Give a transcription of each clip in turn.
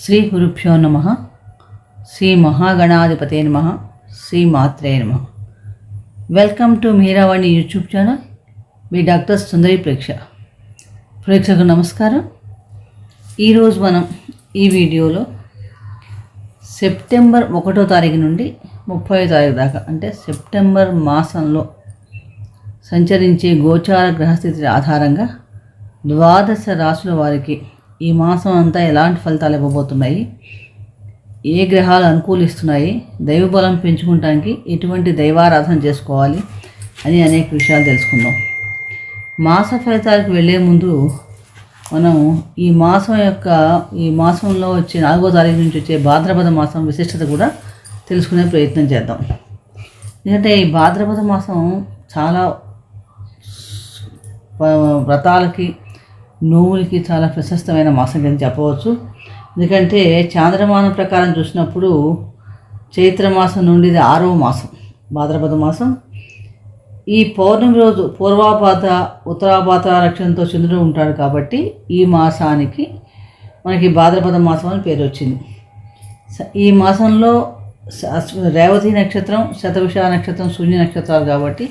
శ్రీ గురుభ్యో నమః. శ్రీ మహాగణాధిపతే నమః. శ్రీ మాత్రే నమః. Welcome to Meeravani YouTube channel. మీ డాక్టర్ సుందరి ప్రేక్షకు నమస్కారం. ఈరోజు మనం ఈ వీడియోలో సెప్టెంబర్ 1వ తారీఖు నుండి 30వ తారీఖు దాకా అంటే సెప్టెంబర్ మాసంలో సంచరించే గోచార గ్రహస్థితి ఆధారంగా ద్వాదశ రాశుల వారికి ఈ మాసం అంతా ఎలాంటి ఫలితాలు ఇవ్వబోతున్నాయి, ఏ గ్రహాలు అనుకూలిస్తున్నాయి, దైవబలం పెంచుకోవడానికి ఎటువంటి దైవారాధన చేసుకోవాలి అని అనేక విషయాలు తెలుసుకుందాం. మాస ఫలితాలకు వెళ్ళే ముందు మనం ఈ మాసంలో వచ్చే 4వ తారీఖు నుంచి వచ్చే భాద్రపద మాసం విశిష్టత కూడా తెలుసుకునే ప్రయత్నం చేద్దాం. ఎందుకంటే ఈ భాద్రపద మాసం చాలా వ్రతాలకి నోవులకి చాలా ప్రశస్తమైన మాసం కింద చెప్పవచ్చు. ఎందుకంటే చాంద్రమానం ప్రకారం చూసినప్పుడు చైత్రమాసం నుండి ఇది 6వ మాసం భాద్రపద మాసం. ఈ పౌర్ణమి రోజు పూర్వాపాత ఉత్తరాపాత నక్షత్రంతో చంద్రుడు ఉంటాడు కాబట్టి ఈ మాసానికి మనకి భాద్రపద మాసం అని పేరు వచ్చింది. ఈ మాసంలో రేవతి నక్షత్రం, శతభిష నక్షత్రం, శూన్య నక్షత్రాలు కాబట్టి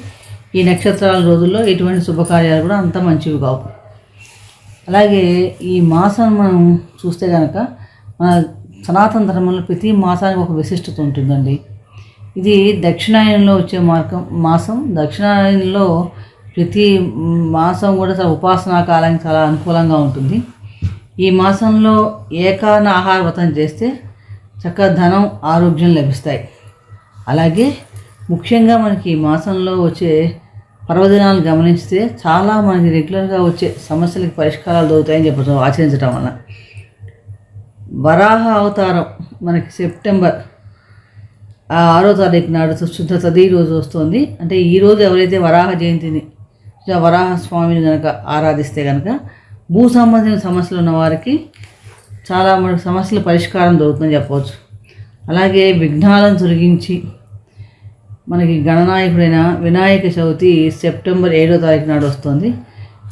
ఈ నక్షత్రాల రోజుల్లో ఎటువంటి శుభకార్యాలు కూడా అంత మంచివి కావు. అలాగే ఈ మాసం మనం చూస్తే కనుక మన సనాతన ధర్మంలో ప్రతి మాసానికి ఒక విశిష్టత ఉంటుందండి. ఇది దక్షిణాయనంలో వచ్చే మాసం. దక్షిణాయనంలో ప్రతి మాసం కూడా చాలా ఉపాసనా కాలానికి చాలా అనుకూలంగా ఉంటుంది. ఈ మాసంలో ఏకాన ఆహార వ్రతం చేస్తే చక్కగా ధనం, ఆరోగ్యం లభిస్తాయి. అలాగే ముఖ్యంగా మనకి ఈ మాసంలో వచ్చే పర్వదినాలు గమనిస్తే చాలా మనకి రెగ్యులర్గా వచ్చే సమస్యలకు పరిష్కారాలు దొరుకుతాయని చెప్పచ్చు ఆచరించడం వల్ల. వరాహ అవతారం మనకి సెప్టెంబర్ 6వ తారీఖు నాడు శుద్ధ తది రోజు వస్తుంది. అంటే ఈరోజు ఎవరైతే వరాహ జయంతిని వరాహ స్వామిని కనుక ఆరాధిస్తే కనుక భూ సంబంధించిన సమస్యలు ఉన్న వారికి చాలా మనకు సమస్యల పరిష్కారం దొరుకుతుందని చెప్పవచ్చు. అలాగే విఘ్నాలను తొలగించి మనకి గణనాయకుడైన వినాయక చవితి సెప్టెంబర్ 7వ తారీఖు నాడు వస్తుంది.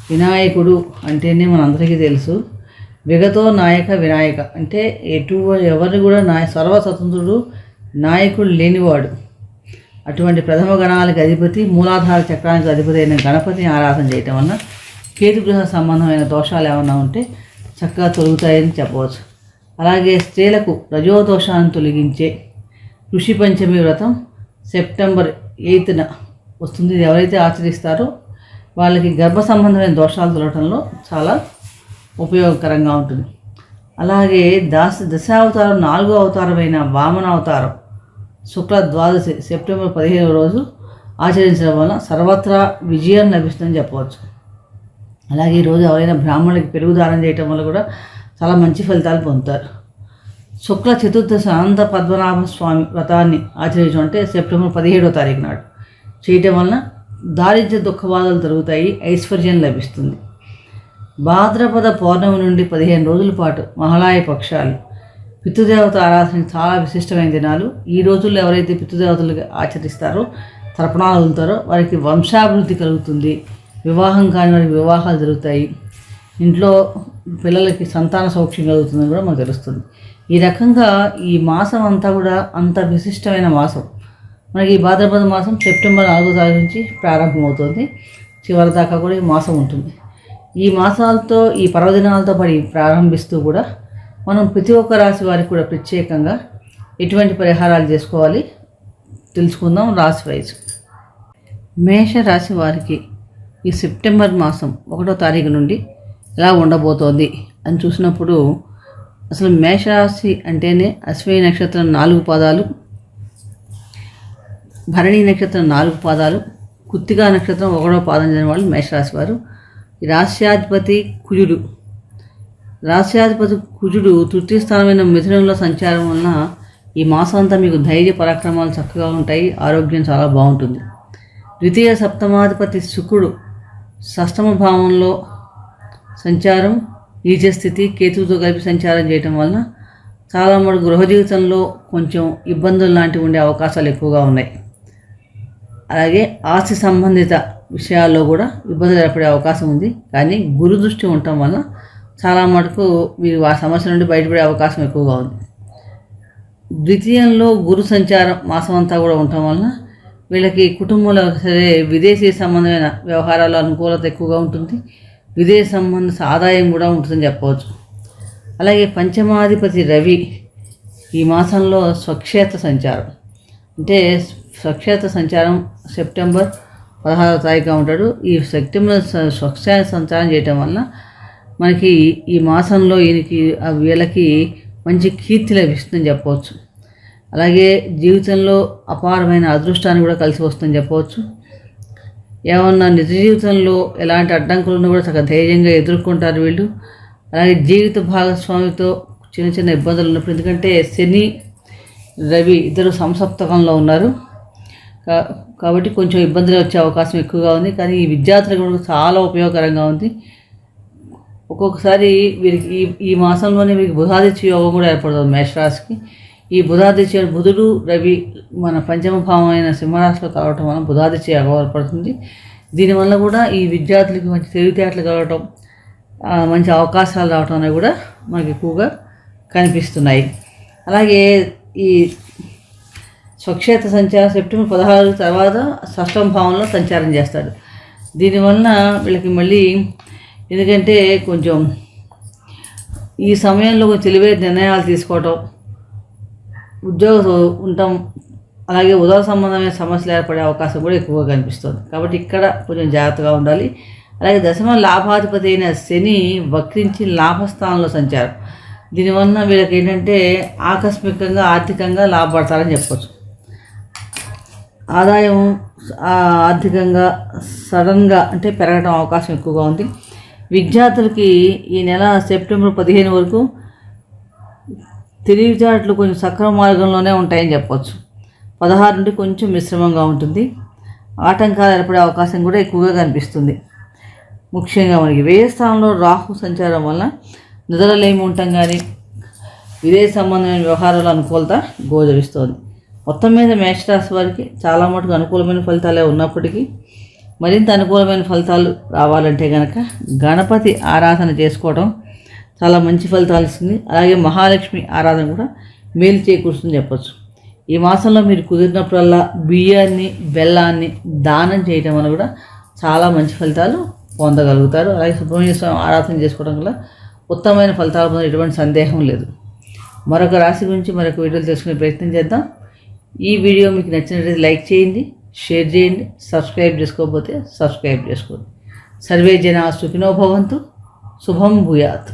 వినాయకుడు అంటేనే మనందరికీ తెలుసు, విగతో నాయక వినాయక అంటే ఎవరిని కూడా సర్వస్వతంత్రుడు, నాయకుడు లేనివాడు. అటువంటి ప్రథమ గణాలకు అధిపతి, మూలాధార చక్రానికి అధిపతి అయిన గణపతిని ఆరాధన చేయటం వలన కేతుగ్రహ సంబంధమైన దోషాలు ఏమన్నా ఉంటే చక్కగా తొలుగుతాయని చెప్పవచ్చు. అలాగే స్త్రీలకు రజోదోషాన్ని తొలగించే ఋషి పంచమి వ్రతం సెప్టెంబర్ 8న వస్తుంది. ఇది ఎవరైతే ఆచరిస్తారో వాళ్ళకి గర్భ సంబంధమైన దోషాలు తొలగటంలో చాలా ఉపయోగకరంగా ఉంటుంది. అలాగే దశావతారం 4వ అవతారమైన వామన అవతారం శుక్ల ద్వాదశి సెప్టెంబర్ 15వ రోజు ఆచరించడం వలన సర్వత్రా విజయం లభిస్తుందని చెప్పవచ్చు. అలాగే ఈరోజు ఎవరైనా బ్రాహ్మణులకి పెరుగు దానం చేయటం వల్ల కూడా చాలా మంచి ఫలితాలు పొందుతారు. శుక్ల చతుర్దశి అనంత పద్మనాభ స్వామి వ్రతాన్ని ఆచరించడం అంటే సెప్టెంబర్ 17వ తారీఖు నాడు చేయటం వలన దారిద్ర్య దుఃఖబాధలు తొలగుతాయి, ఐశ్వర్యం లభిస్తుంది. భాద్రపద పౌర్ణమి నుండి 15 రోజుల పాటు మహాళయ పక్షాలు పితృదేవత ఆరాధనకి చాలా విశిష్టమైన దినాలు. ఈ రోజుల్లో ఎవరైతే పితృదేవతలు ఆచరిస్తారో, తర్పణాలు వదులుతారో వారికి వంశాభివృద్ధి కలుగుతుంది. వివాహం కాని వారికి వివాహాలు జరుగుతాయి. ఇంట్లో పిల్లలకి సంతాన సౌఖ్యం కలుగుతుందని కూడా మనకు తెలుస్తుంది. ఈ రకంగా ఈ మాసం అంతా కూడా అంత విశిష్టమైన మాసం. మనకి ఈ భాద్రపద మాసం సెప్టెంబర్ 4వ తారీఖు నుంచి ప్రారంభమవుతుంది. చివరి దాకా కూడా ఈ మాసం ఉంటుంది. ఈ మాసాలతో ఈ పర్వదినాలతో పడి ప్రారంభిస్తూ కూడా మనం ప్రతి ఒక్క రాశి వారికి కూడా ప్రత్యేకంగా ఎటువంటి పరిహారాలు చేసుకోవాలి తెలుసుకుందాం రాశి వైజ్. మేష రాశి వారికి ఈ సెప్టెంబర్ మాసం 1వ తారీఖు నుండి ఎలా ఉండబోతోంది అని చూసినప్పుడు అసలు మేషరాశి అంటేనే అశ్విని నక్షత్రం 4 పాదాలు, భరణి నక్షత్రం 4 పాదాలు, కృత్తికా నక్షత్రం 1వ పాదం చెందిన వాళ్ళు మేషరాశి వారు. ఈ రాశ్యాధిపతి కుజుడు తృతీయ స్థానమైన మిథునంలో సంచారం వలన ఈ మాసం అంతా మీకు ధైర్య పరాక్రమాలు చక్కగా ఉంటాయి, ఆరోగ్యం చాలా బాగుంటుంది. ద్వితీయ సప్తమాధిపతి శుక్రుడు షష్టమ భావంలో సంచారం, నీచ స్థితి, కేతువుతో కలిపి సంచారం చేయటం వలన చాలా మటుకు గృహ జీవితంలో కొంచెం ఇబ్బందులు లాంటివి ఉండే అవకాశాలు ఎక్కువగా ఉన్నాయి. అలాగే ఆస్తి సంబంధిత విషయాల్లో కూడా ఇబ్బందులు ఏర్పడే అవకాశం ఉంది. కానీ గురు దృష్టి ఉండటం వలన చాలా మటుకు వీరు ఆ సమస్య నుండి బయటపడే అవకాశం ఎక్కువగా ఉంది. ద్వితీయంలో గురు సంచారం మాసం అంతా కూడా ఉండటం వలన వీళ్ళకి కుటుంబంలో సరే విదేశీ సంబంధమైన వ్యవహారాల అనుకూలత ఎక్కువగా ఉంటుంది. విదేశీ సంబంధ ఆదాయం కూడా ఉంటుందని చెప్పవచ్చు. అలాగే పంచమాధిపతి రవి ఈ మాసంలో స్వక్షేత్ర సంచారం, అంటే స్వక్షేత్ర సంచారం సెప్టెంబర్ 16వ తారీఖుగా ఉంటాడు. ఈ సెప్టెంబర్ స్వక్షేత్ర సంచారం చేయటం వల్ల మనకి ఈ మాసంలో వీళ్ళకి మంచి కీర్తి లభిస్తుందని చెప్పవచ్చు. అలాగే జీవితంలో అపారమైన అదృష్టాన్ని కూడా కలిసి వస్తుందని చెప్పవచ్చు. ఏమన్నా నిజ జీవితంలో ఎలాంటి అడ్డంకులను కూడా చక్కగా ధైర్యంగా ఎదుర్కొంటారు వీళ్ళు. అలాగే జీవిత భాగస్వామితో చిన్న చిన్న ఇబ్బందులు ఉన్నప్పుడు, ఎందుకంటే శని రవి ఇద్దరు సంసప్తకంలో ఉన్నారు కాబట్టి కొంచెం ఇబ్బందులు వచ్చే అవకాశం ఎక్కువగా ఉంది. కానీ ఈ విద్యార్థులకు కూడా చాలా ఉపయోగకరంగా ఉంది. ఒక్కొక్కసారి వీరికి ఈ మాసంలోనే వీరికి బుధాదిత్య యోగం కూడా ఏర్పడుతుంది మేషరాశికి. ఈ బుధాదిత్య బుధుడు రవి మన పంచమ భావం అయిన సింహరాశిలో కలవటం వల్ల బుధాదిత్య యోగం ఏర్పడుతుంది. దీనివల్ల కూడా ఈ విద్యార్థులకి మంచి తెలివితేటలు కలగటం, మంచి అవకాశాలు రావటం అనేవి కూడా మనకి ఎక్కువగా కనిపిస్తున్నాయి. అలాగే ఈ స్వక్షేత్ర సంచారం సెప్టెంబర్ 16 తర్వాత షష్టమ భావంలో సంచారం చేస్తాడు. దీనివల్ల వీళ్ళకి మళ్ళీ ఎందుకంటే కొంచెం ఈ సమయంలో కొంచెం తెలివైన నిర్ణయాలు తీసుకోవటం, ఉద్యోగం ఉండటం, అలాగే ఉదర సంబంధమైన సమస్యలు ఏర్పడే అవకాశం కూడా ఎక్కువగా కనిపిస్తుంది. కాబట్టి ఇక్కడ కొంచెం జాగ్రత్తగా ఉండాలి. అలాగే దశమ లాభాధిపతి అయిన శని వక్రించి లాభస్థానంలో సంచారం. దీనివల్ల వీళ్ళకి ఏంటంటే ఆకస్మికంగా ఆర్థికంగా లాభపడతారని చెప్పవచ్చు. ఆదాయం ఆర్థికంగా సడన్గా అంటే పెరగడం అవకాశం ఎక్కువగా ఉంది. విద్యార్థులకి ఈ నెల సెప్టెంబర్ 15 వరకు తెలివితేటలు కొంచెం సక్రమ మార్గంలోనే ఉంటాయని చెప్పవచ్చు. 16 నుండి కొంచెం మిశ్రమంగా ఉంటుంది. ఆటంకాలు ఏర్పడే అవకాశం కూడా ఎక్కువగా కనిపిస్తుంది. ముఖ్యంగా మనకి వ్యయ స్థానంలో రాహు సంచారం వల్ల నిద్రలేమి ఉండటం కానీ విదేశ సంబంధమైన వ్యవహారాల అనుకూలత గోచరిస్తోంది. మొత్తం మీద మేషరాశి వారికి చాలా మటుకు అనుకూలమైన ఫలితాలే ఉన్నప్పటికీ మరింత అనుకూలమైన ఫలితాలు రావాలంటే కనుక గణపతి ఆరాధన చేసుకోవడం చాలా మంచి ఫలితాలు ఇస్తుంది. అలాగే మహాలక్ష్మి ఆరాధన కూడా మేలు చేకూరుస్తుందని చెప్పచ్చు. ఈ మాసంలో మీరు కుదిరినప్పుడల్లా బియ్యాన్ని బెల్లాన్ని దానం చేయడం వల్ల కూడా చాలా మంచి ఫలితాలు పొందగలుగుతారు. అలాగే సుబ్రహ్మణ్య స్వామి ఆరాధన చేసుకోవడం వల్ల ఉత్తమమైన ఫలితాలు పొందడం ఎటువంటి సందేహం లేదు. మరొక రాశి గురించి మరొక వీడియోలు తెలుసుకునే ప్రయత్నం చేద్దాం. ఈ వీడియో మీకు నచ్చినట్లయితే లైక్ చేయండి, షేర్ చేయండి, సబ్స్క్రైబ్ చేసుకోకపోతే సబ్స్క్రైబ్ చేసుకోండి. సర్వే జనా సుఖినో భవంతు. శుభం భూయాత్.